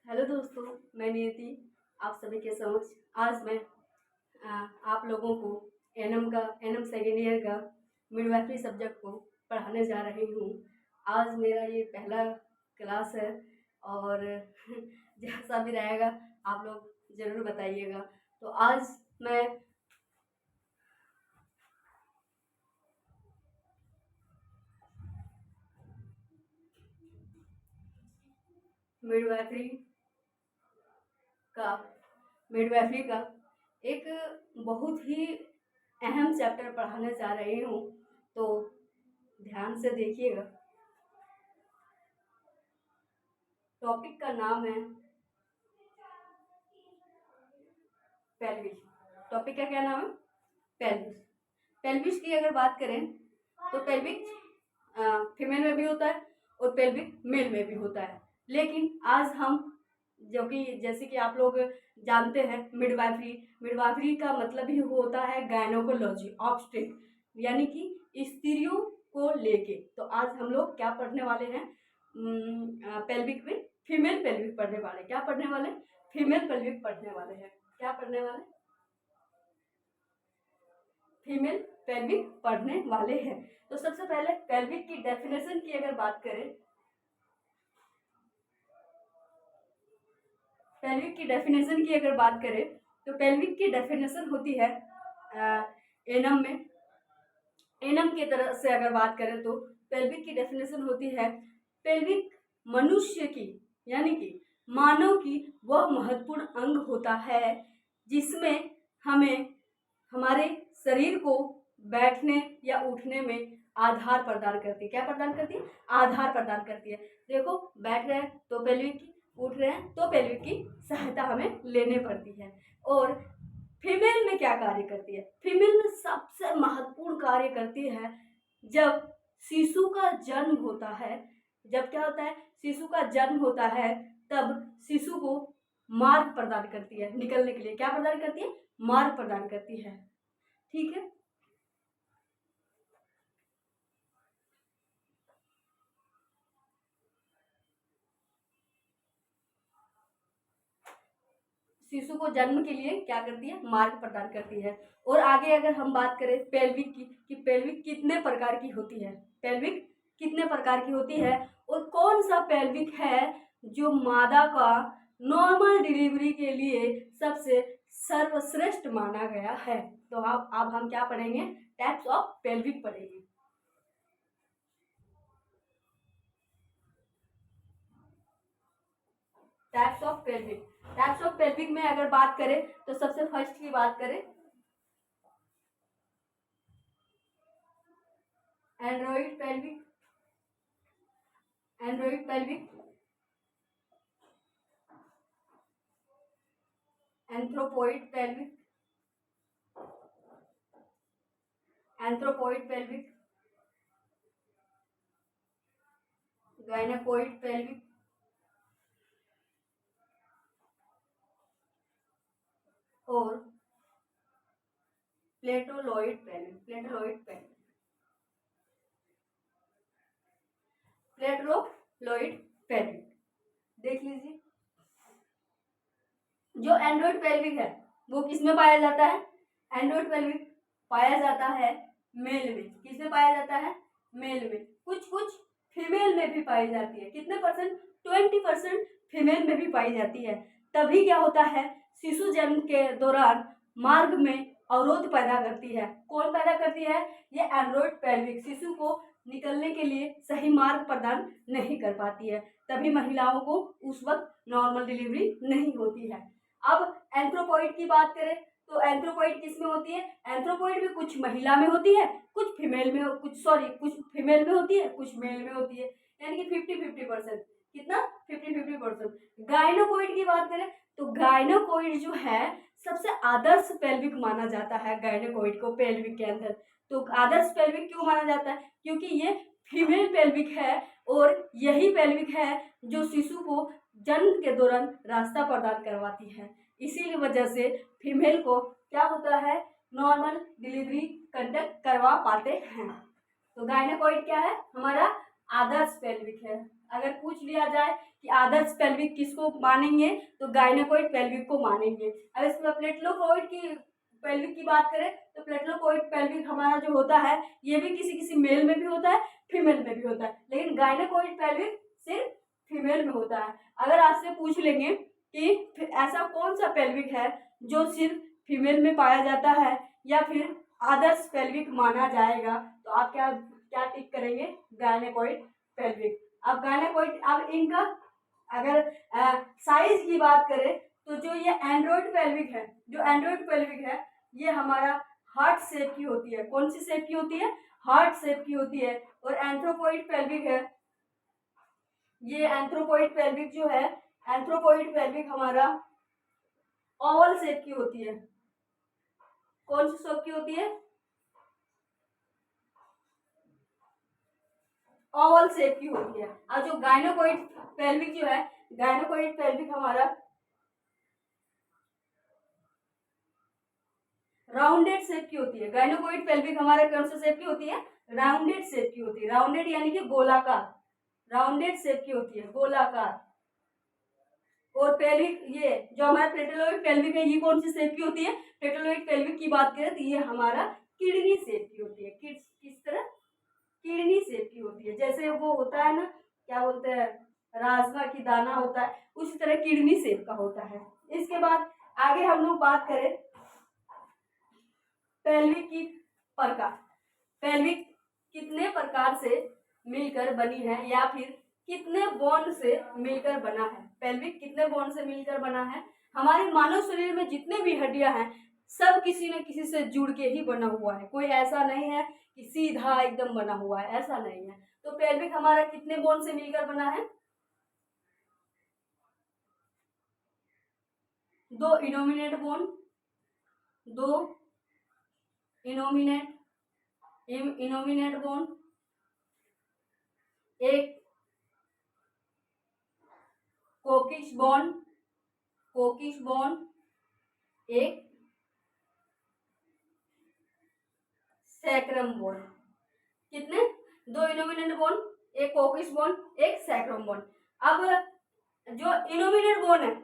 Hello दोस्तों, मैं नियति आप सभी के समक्ष आज मैं आप लोगों को एनएम सेकेंड ईयर का मिडवाइफरी सब्जेक्ट को पढ़ाने जा रही हूँ। आज मेरा ये पहला क्लास है और जैसा भी रहेगा आप लोग ज़रूर बताइएगा। तो आज मैं मिडवाइफरी का मिडवाइफरी का एक बहुत ही अहम चैप्टर पढ़ाने जा रही हूँ, तो ध्यान से देखिएगा। टॉपिक का नाम है पेल्विस। टॉपिक का क्या नाम है? पेल्विस। पेल्विस की अगर बात करें तो पेल्विक फीमेल में भी होता है और पेल्विक मेल में भी होता है। लेकिन आज हम जो कि जैसे कि आप लोग जानते हैं मिडवाइफरी का मतलब ही होता है गायनोकोलॉजी ऑब्स्टेट, यानी कि स्त्रियों को लेके। तो आज हम लोग क्या पढ़ने वाले हैं? पेल्विक में फीमेल पेल्विक पढ़ने वाले। क्या पढ़ने वाले? फीमेल पेल्विक पढ़ने वाले हैं। क्या पढ़ने वाले? फीमेल पेल्विक पढ़ने वाले हैं। तो सबसे पहले पेल्विक की डेफिनेशन की अगर बात करें, पेल्विक की डेफिनेशन की अगर बात करें तो पेल्विक की डेफिनेशन होती है एनम की तरह से अगर बात करें तो पेल्विक की डेफिनेशन होती है पेल्विक मनुष्य की यानी कि मानव की वह महत्वपूर्ण अंग होता है जिसमें हमें हमारे शरीर को बैठने या उठने में आधार प्रदान करती है। क्या प्रदान करती है? आधार प्रदान करती है। देखो, बैठ रहे हैं तो पेल्विक की, उठ रहे हैं तो पेल्विक की सहायता हमें लेने पड़ती है। और फीमेल में क्या कार्य करती है? फीमेल में सबसे महत्वपूर्ण कार्य करती है जब शिशु का जन्म होता है। जब क्या होता है? शिशु का जन्म होता है, तब शिशु को मार्ग प्रदान करती है निकलने के लिए। क्या प्रदान करती है? मार्ग प्रदान करती है। ठीक है। शिशु को जन्म के लिए क्या करती है? मार्ग प्रदान करती है। और आगे अगर हम बात करें पेल्विक की कि पेल्विक कितने प्रकार की होती है, पेल्विक कितने प्रकार की होती है और कौन सा पेल्विक है जो मादा का नॉर्मल डिलीवरी के लिए सबसे सर्वश्रेष्ठ माना गया है। तो अब हम क्या पढ़ेंगे? टाइप्स ऑफ पेल्विक पढ़ेंगे। Types of pelvic. Types of pelvic में अगर बात करें तो सबसे फर्स्ट की बात करें Android pelvic, Android pelvic, anthropoid pelvic, anthropoid pelvic, गायनेकोइड pelvic और प्लेटोलॉइड पेल्विक। प्लेटोलॉइड पेल्विक, प्लेटोलॉइड पेल्विक देख लीजिए। जो एंड्रॉइड पेल्विक है वो किसमें पाया जाता है? एंड्रॉइड पेल्विक पाया जाता है मेल में। किसमें पाया जाता है? मेल में। कुछ कुछ फीमेल में भी पाई जाती है। कितने परसेंट? 20% फीमेल में भी पाई जाती है। तभी क्या होता है? शिशु जन्म के दौरान मार्ग में अवरोध पैदा करती है। कौन पैदा करती है? ये एंड्रॉइड पेल्विक शिशु को निकलने के लिए सही मार्ग प्रदान नहीं कर पाती है। तभी महिलाओं को उस वक्त नॉर्मल डिलीवरी नहीं होती है। अब एंथ्रोपॉइड की बात करें तो एंथ्रोपॉइड किसमें होती है? एंथ्रोपॉइड भी कुछ महिला में होती है, कुछ फीमेल में, कुछ फीमेल में होती है, कुछ मेल में होती है, यानी कि 50-50%। कितना? 50-50%। गायनोकोइड की बात करें तो गायनोकोइड जो है सबसे आदर्श पेल्विक माना जाता है। गायनोकोइड को पेल्विक के अंदर तो आदर्श पेल्विक क्यों माना जाता है? क्योंकि ये फीमेल पेल्विक है और यही पेल्विक है जो शिशु को जन्म के दौरान रास्ता प्रदान करवाती है। इसी वजह से फीमेल को क्या होता है? नॉर्मल डिलीवरी कंडक्ट करवा पाते हैं। तो गायनेकोइड क्या है? हमारा आदर्श पेल्विक है। अगर पूछ लिया जाए कि आदर्श पेल्विक किसको मानेंगे, तो गायनेकोइड पेल्विक को मानेंगे। अब इसमें प्लेटलोकोइड की पेल्विक की बात करें तो प्लेटलोकोइड पेल्विक हमारा जो होता है ये भी किसी किसी मेल में भी होता है, फीमेल में भी होता है, लेकिन गायनेकोइड पेल्विक सिर्फ फीमेल में होता है। अगर आपसे पूछ लेंगे कि ऐसा कौन सा पेल्विक है जो सिर्फ फीमेल में पाया जाता है या फिर आदर्श पेल्विक माना जाएगा, तो आप क्या क्या टिक करेंगे? गायनेकोइड पेल्विक। अब गायनेकोइड, अब इनका अगर साइज की बात करें तो जो ये एंड्रॉइड पेल्विक है, जो एंड्रॉइड पेल्विक है ये हमारा हार्ट शेप की होती है। कौन सी शेप की होती है? हार्ट शेप की होती है। और एंथ्रोपोइड पेल्विक है, ये एंथ्रोपोइड पेल्विक जो है, एंथ्रोपोइड पेल्विक हमारा ओवल शेप की होती है। कौन सी शेप की होती है? ओवल शेप की होती है। और जो गायनेकोइड पेल्विक जो है, गायनेकोइड पेल्विक हमारा राउंडेड शेप की होती है। गायनेकोइड पेल्विक हमारा कौन सा शेप की होती है? राउंडेड शेप की होती है। राउंडेड यानी कि गोलाकार, राउंडेड शेप की होती है, गोलाकार। और पेल्विक, ये जो हमारा पेट्रोलोइड पेल्विक है ये कौन सी शेप की होती है? पेट्रोलोइड पेल्विक की बात करें तो ये हमारा किडनी शेप की होती है। किस तरह? किडनी शेप की होती है। जैसे वो होता है ना, क्या बोलते हैं, राजमा की दाना होता है, उसी तरह किडनी शेप का होता है। इसके बाद आगे हम लोग बात करें पेल्विक की प्रकार। पेल्विक कितने प्रकार से मिलकर बनी है या फिर कितने बॉन्ड से मिलकर बना है? पेल्विक कितने बॉन्ड से मिलकर बना है? हमारे मानव शरीर में जितने भी हड्डियां हैं सब किसी न किसी से जुड़ के ही बना हुआ है। कोई ऐसा नहीं है कि सीधा एकदम बना हुआ है, ऐसा नहीं है। तो पेल्विक हमारा कितने बॉन्ड से मिलकर बना है? 2 innominate bond, 2 innominate innominate bond, एक कोकिश बॉन्ड, कोकिश बॉन्ड, एक सैक्रम बॉन्ड। कितने? 2 इनोमिनेट बॉन्ड, एक कोकिश बॉन्ड, एक सैक्रम बॉन्ड। अब जो इनोमिनेट बॉन्ड है,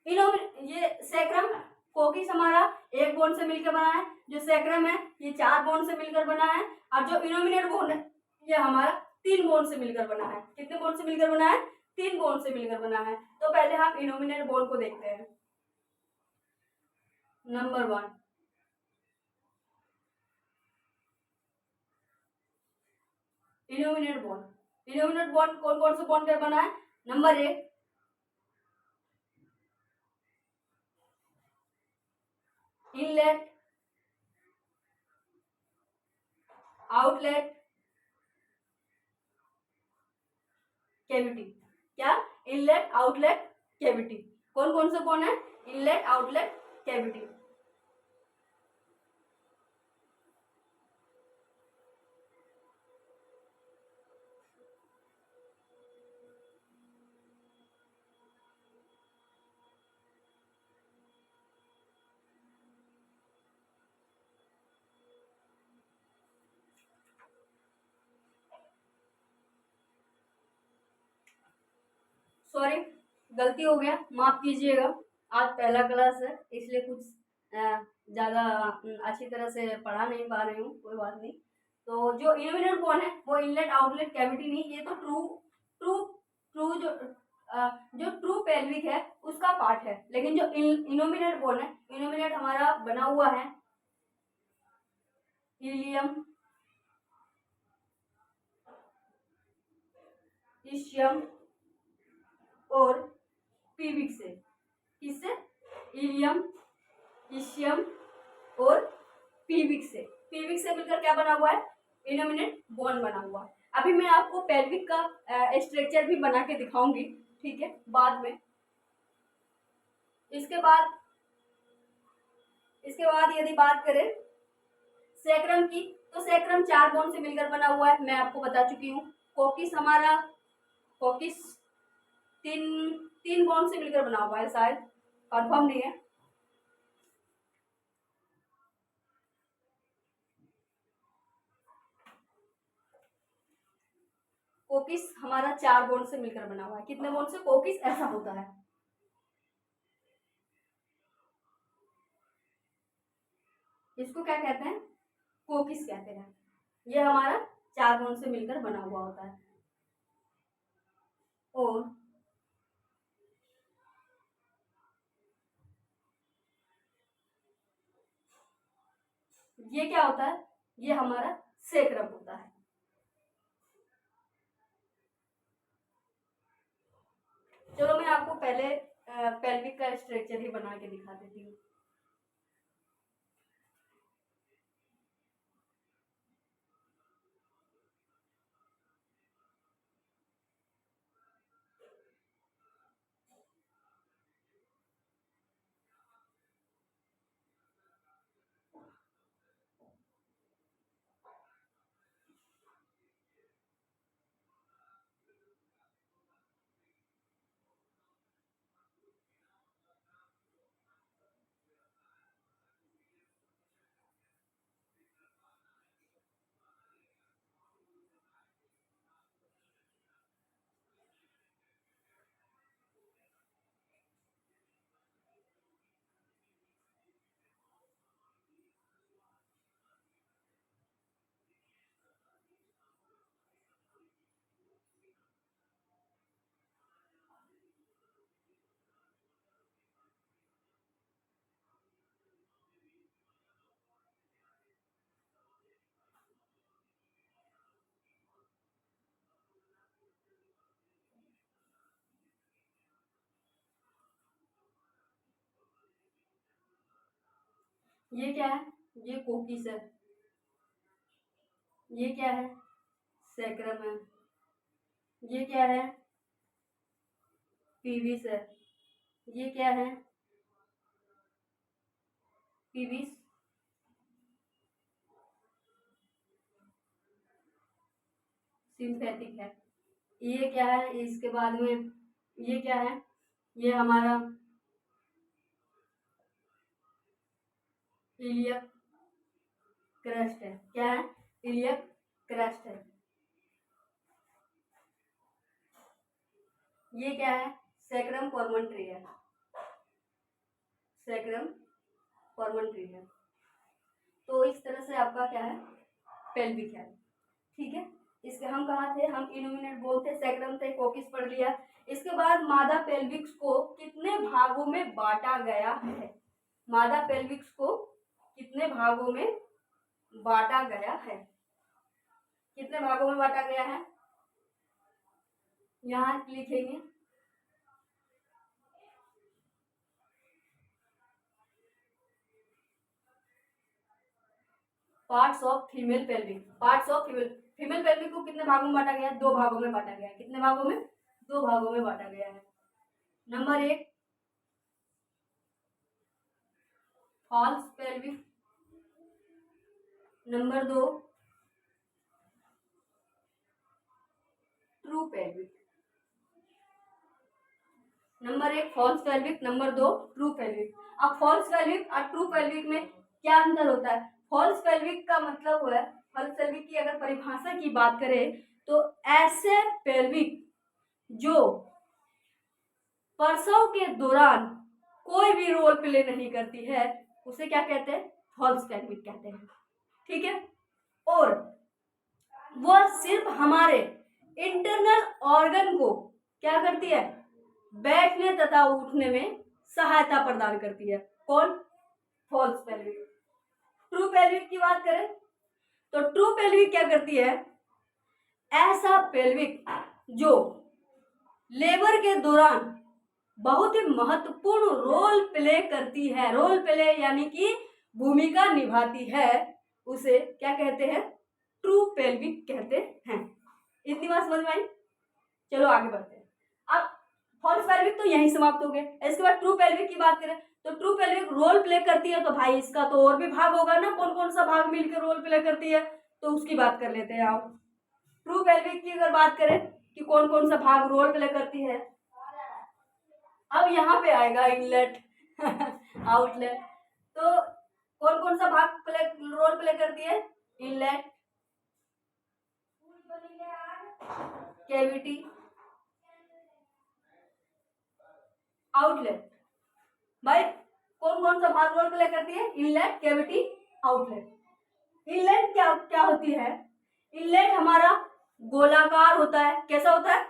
ये सैक्रम, कोकिश हमारा एक बॉन्ड से मिलकर बना है, जो सैक्रम है ये 4 बॉन्ड से मिलकर बना है, और जो इनोमिनेट बॉन्ड है ये हमारा 3 बॉन्ड से मिलकर बना है। कितने बॉन्ड से मिलकर बना है? 3 बॉन्ड से मिलकर बना है। तो पहले हम इनोमिनेट बॉन्ड को देखते हैं। Number 1, innominate bond. Innominate bond कौन कौन से बॉन्ड पर बना है? Number 1, inlet outlet cavity. क्या? Inlet outlet cavity. कौन कौन से बॉन्ड है? Inlet outlet cavity. सॉरी, गलती हो गया, माफ कीजिएगा। आज पहला क्लास है इसलिए कुछ ज़्यादा अच्छी तरह से पढ़ा नहीं पा रही हूँ, कोई बात नहीं। तो जो इनोमिनेट बॉन्ड है वो इनलेट आउटलेट कैविटी नहीं, ये तो ट्रू ट्रू ट्रू जो ट्रू पेल्विक है उसका पार्ट है। लेकिन जो इनोमिनेट बॉन्ड है, इनोमिनेट हमारा बना हुआ है इलियम, इशियम और पीविक से। किससे? इलियम, इशियम और पीविक से। पीविक से मिलकर क्या बना हुआ है? इनोमिनेट बॉन्ड बना हुआ है। अभी मैं आपको पेल्विक का स्ट्रक्चर भी बना के दिखाऊंगी, ठीक है, बाद में। इसके बाद यदि बात करें सैक्रम की, तो सैक्रम 4 बॉन्ड से मिलकर बना हुआ है, मैं आपको बता चुकी हूँ। कोकिस हमारा, कोकिस 3 बॉन्ड से मिलकर बना हुआ है, शायद कंफर्म नहीं है। कोकिस हमारा 4 बोन से मिलकर बना हुआ है। कितने बोन से? कोकिस ऐसा होता है। इसको क्या कहते हैं? कोकिस कहते हैं। ये हमारा 4 बोन से मिलकर बना हुआ होता है। और ये क्या होता है? ये हमारा सेक्रम होता है। चलो मैं आपको पहले पेल्विक का स्ट्रक्चर ही बना के दिखा देती हूँ। ये क्या है? ये कोकिस है। ये क्या है? सैक्रम है। ये क्या है? पीविस है। ये क्या है? पीविस सिंथेटिक है। ये क्या है? इसके बाद में ये क्या है? ये हमारा इलियक क्रस्ट है। क्या है? इलियक क्रस्ट है। ये क्या है? सैक्रम फॉर्मेंट्री है। सैक्रम फॉर्मेंट्री है। तो इस तरह से आपका क्या है? पेल्विक है। ठीक है। इसके हम कहाँ थे? हम इल्यूमिनेट बोलते, सैक्रम थे, कोकिस पढ़ लिया। इसके बाद मादा पेल्विक्स को कितने भागों में बांटा गया है? मादा पेल्विक्स को कितने भागों में बांटा गया है? कितने भागों में बांटा गया है? यहाँ लिखेंगे parts of female pelvic. Parts of female pelvic को कितने भागों में बांटा गया है? 2 भागों में बांटा गया है। कितने भागों में? 2 भागों में बांटा गया है। Number 1 false pelvic, number 2 true pelvic. Number 1 false pelvic, number 2 true pelvic. अब फॉल्स पेल्विक और ट्रू पेल्विक में क्या अंतर होता है? फॉल्स पेल्विक का मतलब है, फॉल्स पेल्विक की अगर परिभाषा की बात करें तो ऐसे पेल्विक जो प्रसव के दौरान कोई भी रोल प्ले नहीं करती है, उसे क्या कहते हैं? फॉल्स पेल्विक कहते हैं। ठीक है। और वह सिर्फ हमारे इंटरनल ऑर्गन को क्या करती है? बैठने तथा उठने में सहायता प्रदान करती है। कौन? False pelvic. ट्रू पेल्विक की बात करें तो ट्रू पेल्विक क्या करती है? ऐसा पेल्विक जो लेबर के दौरान बहुत ही महत्वपूर्ण रोल प्ले करती है, रोल प्ले यानी कि भूमिका निभाती है, उसे क्या कहते हैं? ट्रू पेल्विक कहते हैं। इतनी बात समझ में आई? चलो आगे बढ़ते हैं। अब फॉल्स पेल्विक तो यहीं समाप्त हो गए। इसके बाद ट्रू पेल्विक की बात करें तो ट्रू पेल्विक रोल प्ले करती है, तो भाई इसका तो और भी भाग होगा ना, कौन कौन सा भाग मिलकर रोल प्ले करती है, तो उसकी बात कर लेते हैं। आओ, ट्रू पेल्विक की अगर बात करें कि कौन कौन सा भाग रोल प्ले करती है, अब यहाँ पे आएगा इनलेट आउटलेट। तो कौन कौन सा भाग रोल प्ले करती है? Inlet, cavity, outlet. भाई कौन कौन सा भाग रोल प्ले करती है? Inlet, cavity, outlet. इनलेट क्या क्या होती है? इनलेट हमारा गोलाकार होता है। कैसा होता है?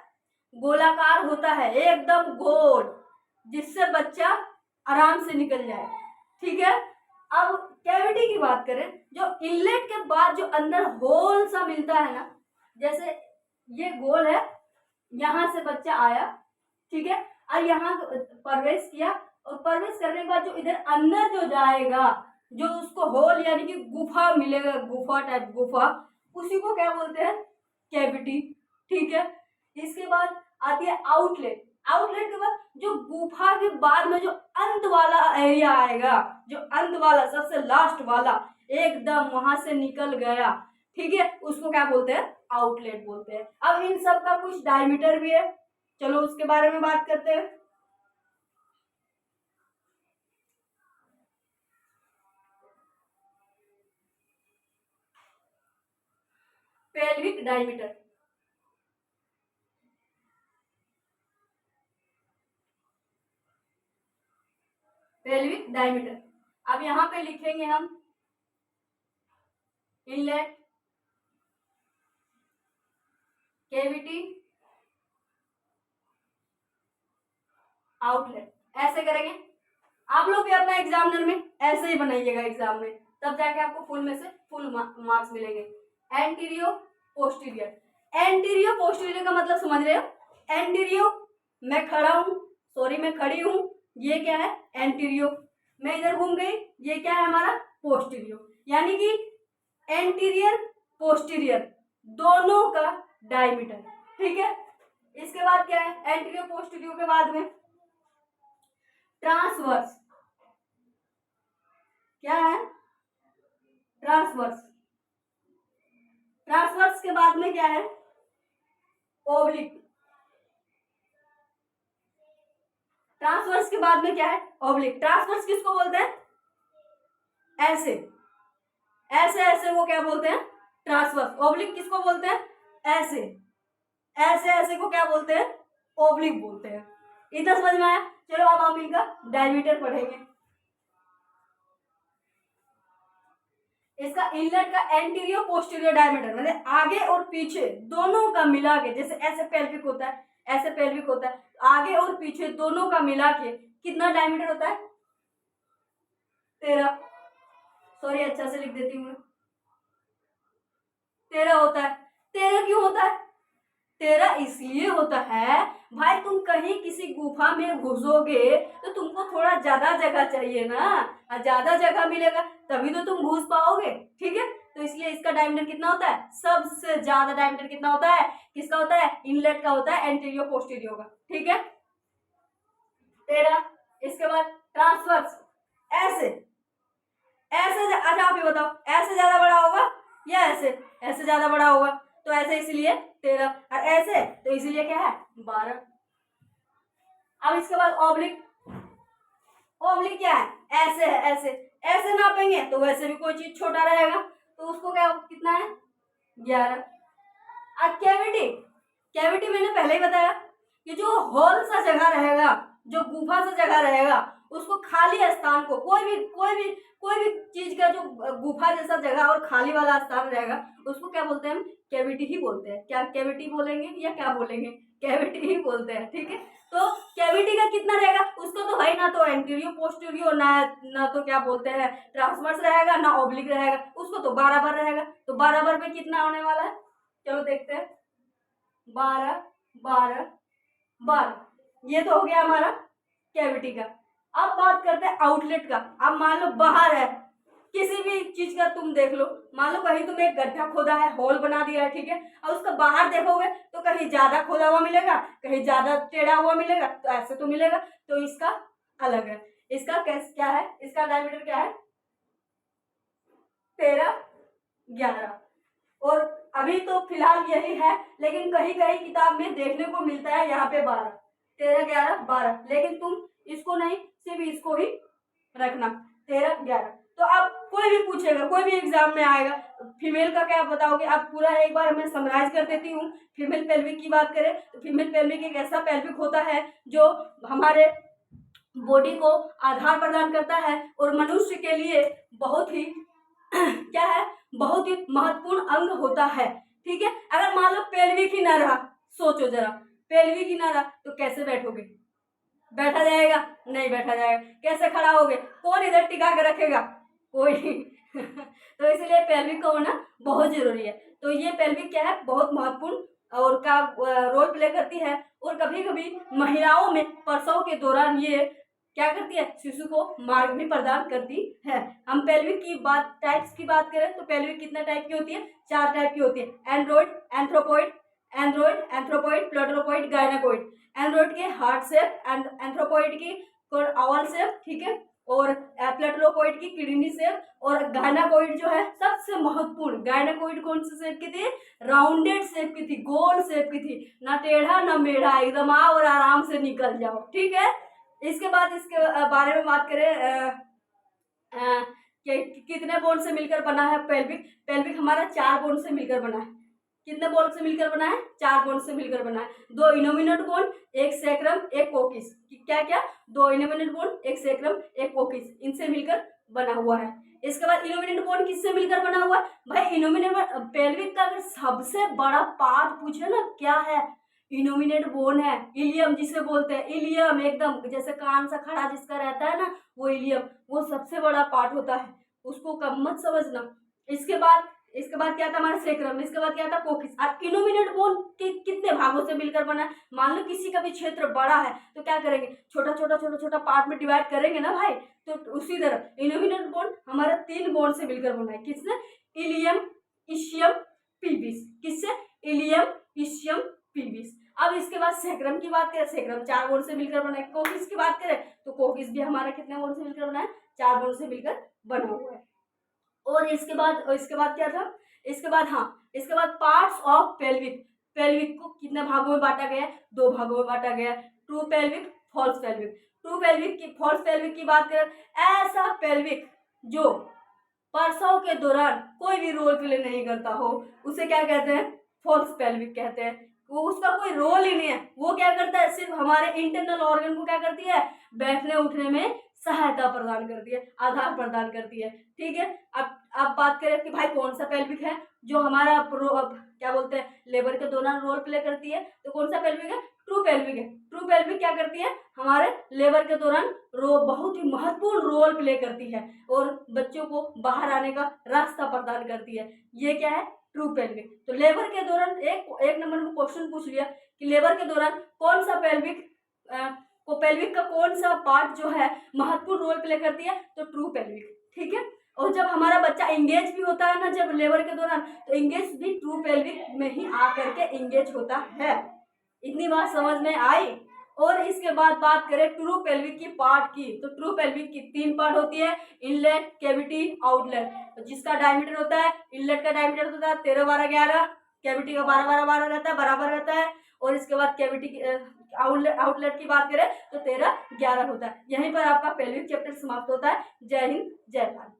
गोलाकार होता है, एकदम गोल, जिससे बच्चा आराम से निकल जाए। ठीक है। अब कैविटी की बात करें, जो इनलेट के बाद जो अंदर होल सा मिलता है ना, जैसे ये गोल है, यहां से बच्चा आया, ठीक है, और यहाँ प्रवेश किया, और प्रवेश करने के बाद जो इधर अंदर जो जाएगा, जो उसको होल यानी कि गुफा मिलेगा, गुफा टाइप गुफा, उसी को क्या बोलते हैं? कैविटी। ठीक है। इसके बाद आती है आउटलेट। आउटलेट के बाद जो गुफा के बाद में जो अंत वाला एरिया आएगा, जो अंत वाला सबसे लास्ट वाला एकदम वहां से निकल गया, ठीक है, उसको क्या बोलते हैं? आउटलेट बोलते हैं। अब इन सब का कुछ डायमीटर भी है, चलो उसके बारे में बात करते हैं। Pelvic diameter, pelvic diameter. अब यहां पे लिखेंगे हम इनलेट, कैविटी, आउटलेट, ऐसे करेंगे। आप लोग भी अपना एग्जामिनर में ऐसे ही बनाइएगा एग्जाम में, तब जाके आपको फुल में से फुल मार्क्स मिलेंगे। एंटीरियो, पोस्टीरियर। एंटीरियो पोस्टीरियर का मतलब समझ रहे हो? एंटीरियो मैं खड़ा हूं, सॉरी मैं खड़ी हूं, ये क्या है? एंटीरियो। मैं इधर घूम गई, ये क्या है हमारा? पोस्टीरियो। यानी कि एंटीरियर पोस्टीरियर दोनों का डायमीटर। ठीक है। इसके बाद क्या है? एंटीरियो पोस्टीरियो के बाद में ट्रांसवर्स। क्या है? ट्रांसवर्स। ट्रांसवर्स के बाद में क्या है? ओब्लिक। ट्रांसवर्स के बाद में क्या है? ओब्लिक। ट्रांसवर्स किसको बोलते हैं? ऐसे ऐसे ऐसे वो क्या बोलते हैं? ट्रांसवर्स। ओब्लिक किसको बोलते हैं? ऐसे ऐसे ऐसे को क्या बोलते हैं? ओब्लिक बोलते हैं। इतना समझ में आया? चलो अब हम इनका डायमीटर पढ़ेंगे। इसका इनलेट का एंटीरियर पोस्टीरियर डायमीटर मतलब आगे और पीछे दोनों का मिला के, जैसे ऐसे पेल्विक होता है, ऐसे पेल्विक होता है, आगे और पीछे दोनों का मिला के कितना डायमीटर होता है? 13। सॉरी अच्छा से लिख देती हूँ, 13 होता है। 13 क्यों होता है? 13 इसलिए होता है भाई, तुम कहीं किसी गुफा में घुसोगे तो तुमको थोड़ा ज्यादा जगह चाहिए ना, और ज्यादा जगह मिलेगा तभी तो तुम घुस पाओगे। ठीक है। तो इसलिए इसका डायमीटर कितना होता है? सबसे ज्यादा डायमीटर कितना होता है? किसका होता है? इनलेट का होता है, एंटीरियो पोस्टीरियो का। ठीक है। 13। इसके बाद ट्रांसवर्स, ऐसे ऐसे अच्छा आप ये बताओ, ऐसे ज्यादा बड़ा होगा या ऐसे? ऐसे ज्यादा बड़ा होगा, तो ऐसे इसलिए 13, और ऐसे तो इसलिए क्या है? 12। अब इसके बाद ऑब्लिक। ऑब्लिक क्या है? ऐसे है, ऐसे ऐसे नापेंगे तो वैसे भी कोई चीज छोटा रहेगा, तो उसको क्या कितना है? 11। अब कैविटी, कैविटी मैंने पहले ही बताया कि जो होल सा जगह रहेगा, जो गुफा सा जगह रहेगा, उसको खाली स्थान को कोई भी चीज का जो गुफा जैसा जगह और खाली वाला स्थान रहेगा, उसको क्या बोलते हैं? हम कैविटी ही बोलते हैं। क्या कैविटी बोलेंगे या क्या बोलेंगे? कैविटी ही बोलते हैं। ठीक है। तो कैविटी का कितना रहेगा? उसको तो भाई ना तो एंटीरियो पोस्टीरियो ना तो क्या बोलते हैं ट्रांसवर्स रहेगा, ना ऑब्लिक रहेगा, उसको तो बराबर रहेगा। तो बराबर में कितना होने वाला है? चलो देखते हैं। 12 12 12, ये तो हो गया हमारा कैविटी का। अब बात करते हैं आउटलेट का। अब मान लो बाहर है, किसी भी चीज का तुम देख लो, मान लो कहीं तुमने एक गड्ढा खोदा है, होल बना दिया है, ठीक है, और उसका बाहर देखोगे तो कहीं ज्यादा खोदा हुआ मिलेगा, कहीं ज्यादा टेढ़ा हुआ मिलेगा, तो ऐसे तो मिलेगा। तो इसका अलग है। इसका क्या है? इसका डायमीटर क्या है? 13 11। और अभी तो फिलहाल यही है, लेकिन कहीं कहीं किताब में देखने को मिलता है यहाँ पे 12, 13 11 12, लेकिन तुम इसको नहीं, सिर्फ इसको ही रखना 13 11। तो आप कोई भी पूछेगा, कोई भी एग्जाम में आएगा, फीमेल का क्या बताओगे आप, पूरा एक बार मैं समराइज कर देती हूँ। फीमेल पेल्विक की बात करें तो फीमेल पेल्विक एक ऐसा पेल्विक होता है जो हमारे बॉडी को आधार प्रदान करता है और मनुष्य के लिए बहुत ही क्या है, बहुत ही महत्वपूर्ण अंग होता है। ठीक है, अगर मान लो पेल्विक ही ना रहा, सोचो जरा, पेल्विक ही ना रहा तो कैसे बैठोगे? बैठा जाएगा? नहीं बैठा जाएगा। कैसे खड़ा होगे? कौन इधर टिका के रखेगा? कोई नहीं। तो इसलिए पेल्विक का होना बहुत जरूरी है। तो ये पेल्विक क्या है, बहुत महत्वपूर्ण और का रोल प्ले करती है। और कभी कभी महिलाओं में प्रसव के दौरान ये क्या करती है, शिशु को मार्ग भी प्रदान करती है। हम पेल्विक की बात, टाइप्स की बात करें तो पेल्विक कितना टाइप की होती है? 4 टाइप की होती है। Android, anthropoid, platypoid, gynaecoid. Android के हार्ट शेप, एंथ्रोपॉइड की ओवल शेप, ठीक है, और प्लेटोपोइड की किडनी शेप, और गायनाकोइड जो है सबसे महत्वपूर्ण, गायनाकोइड कौन सी शेप की थी? राउंडेड शेप की थी, गोल शेप की थी, ना टेढ़ा ना मेढ़ा, एकदम आओ और आराम से निकल जाओ। ठीक है, इसके बाद इसके बारे में बात करें कितने बोन से मिलकर बना है पेल्विक? पेल्विक हमारा 4 बोन से मिलकर बना है। कितने बोन से मिलकर बना है? 4 बोन से मिलकर बना है। 2 इनोमिनेट बोन, 1 सैक्रम, 1 कोकिस। क्या क्या? 2 इनोमिनेट बोन, 1 सैक्रम, 1 कोकिस, इनसे मिलकर बना हुआ है। इसके बाद इनोमिनेट बोन किससे मिलकर बना हुआ है? भाई इनोमिनेट पेल्विक का अगर सबसे बड़ा पार्ट पूछे ना क्या है, इनोमिनेट बोन है, इलियम जिसे बोलते हैं, इलियम एकदम जैसे कान सा खड़ा जिसका रहता है ना, वो इलियम, वो सबसे बड़ा पार्ट होता है, उसको कम मत समझना। इसके बाद क्या था हमारा सेक्रम, इसके बाद क्या था कोकिस। और इनोमिनेट बोन के कितने भागों से मिलकर बना है? मान लो किसी का भी क्षेत्र बड़ा है तो क्या करेंगे, छोटा छोटा पार्ट में डिवाइड करेंगे ना भाई। तो उसी तरह इनोमिनेट बोन हमारा 3 बोन से मिलकर बना है। किसने? Ilium, ischium, pubis. किससे? Ilium, ischium, pubis. अब इसके बाद सैक्रम की बात करें, सैक्रम 4 बोन से मिलकर बना है। कोकिस की बात करें तो कोकिस भी हमारा कितने बोन से मिलकर बना है? 4 बोन से मिलकर बना हुआ है। और इसके बाद क्या था? इसके बाद पार्ट्स ऑफ पेल्विक। पेल्विक को कितने भागों में बांटा गया है? 2 भागों में बांटा गया है, true pelvic, false pelvic. True pelvic की, फॉल्स पेल्विक की बात करें, ऐसा पेल्विक जो प्रसव के दौरान कोई भी रोल प्ले नहीं करता हो, उसे क्या कहते हैं? फॉल्स पेल्विक कहते हैं। वो उसका कोई रोल ही नहीं है, वो क्या करता है, सिर्फ हमारे इंटरनल ऑर्गन को क्या करती है? बैठने उठने में सहायता प्रदान करती है, आधार प्रदान करती है। ठीक है, अब बात करें कि भाई कौन सा पेल्विक है जो हमारा क्या बोलते हैं, लेबर के दौरान रोल प्ले करती है, तो कौन सा पेल्विक है? ट्रू पेल्विक है। ट्रू पेल्विक क्या करती है? हमारे लेबर के दौरान बहुत ही महत्वपूर्ण रोल प्ले करती है और बच्चों को बाहर आने का रास्ता प्रदान करती है। ये क्या है? True pelvic. तो लेबर के दौरान एक नंबर में क्वेश्चन पूछ लिया कि लेबर के दौरान कौन सा पेल्विक का कौन सा पार्ट जो है महत्वपूर्ण रोल प्ले करती है? तो ट्रू पेल्विक। ठीक है, और जब हमारा बच्चा इंगेज भी होता है ना, जब लेबर के दौरान, तो इंगेज भी ट्रू पेल्विक में ही आकर के इंगेज होता है। इतनी बात समझ में आई। और इसके बाद बात करें ट्रू पेल्विक की पार्ट की, तो ट्रू पेल्विक की 3 पार्ट होती है, इनलेट, कैविटी, आउटलेट। तो जिसका डायमीटर होता है, इनलेट का डायमीटर होता है 13, 12, 11, कैविटी का 12, 12, 12 रहता है, बराबर रहता है। और इसके बाद कैविटी आउटलेट की बात करें तो 13, 11 होता है। यहीं पर आपका पेल्विक चैप्टर समाप्त होता है। जय हिंद, जय भारत।